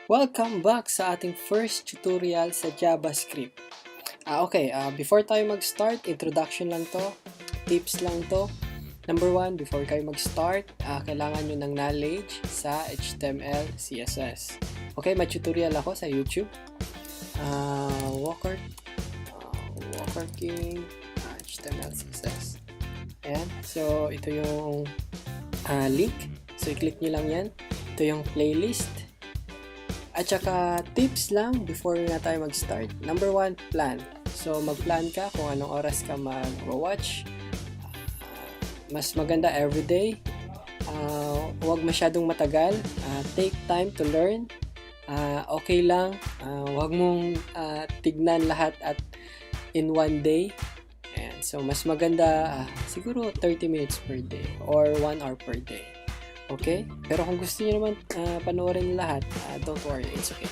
Welcome back sa ating first tutorial sa Javascript. Before tayo mag-start, introduction lang to, tips lang to. Number 1, before kayo mag-start, kailangan nyo ng knowledge sa HTML, CSS. Okay, may tutorial ako sa YouTube. Walker King, HTML, CSS. Ayan, so ito yung link. So i-click nyo lang yan. Ito yung playlist. At saka tips lang before na tayo mag-start. Number 1, plan. So mag-plan ka kung anong oras ka mag-watch. Mas maganda everyday. Huwag masyadong matagal. Take time to learn. Okay lang. Huwag mong tignan lahat at in one day. Ayan. So mas maganda siguro 30 minutes per day or 1 hour per day. Okay? Pero kung gusto niyo naman panoorin lahat, don't worry, it's okay.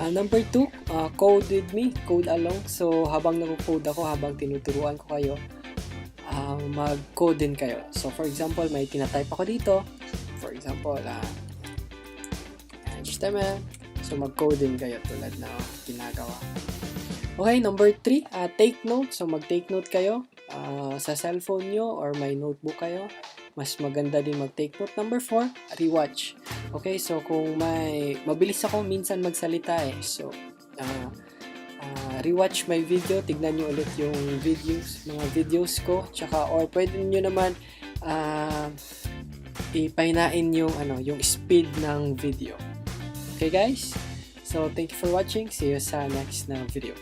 Number 2, code with me, code along. So, habang nag-code ako, habang tinuturuan ko kayo, mag-code din kayo. So, for example, may tinatype ako dito. For example, HTML. So, mag-code din kayo tulad na ginagawa. Okay, number 3, take note. So, mag-take note kayo sa cellphone nyo or may notebook kayo. Mas maganda din mag-take note. Number 4, rewatch. Okay, so kung mabilis ako minsan magsalita So, rewatch my video. Tignan nyo ulit yung mga videos ko. Tsaka, or pwede nyo naman ipahinain yung speed ng video. Okay guys? So, thank you for watching. See you sa next na video.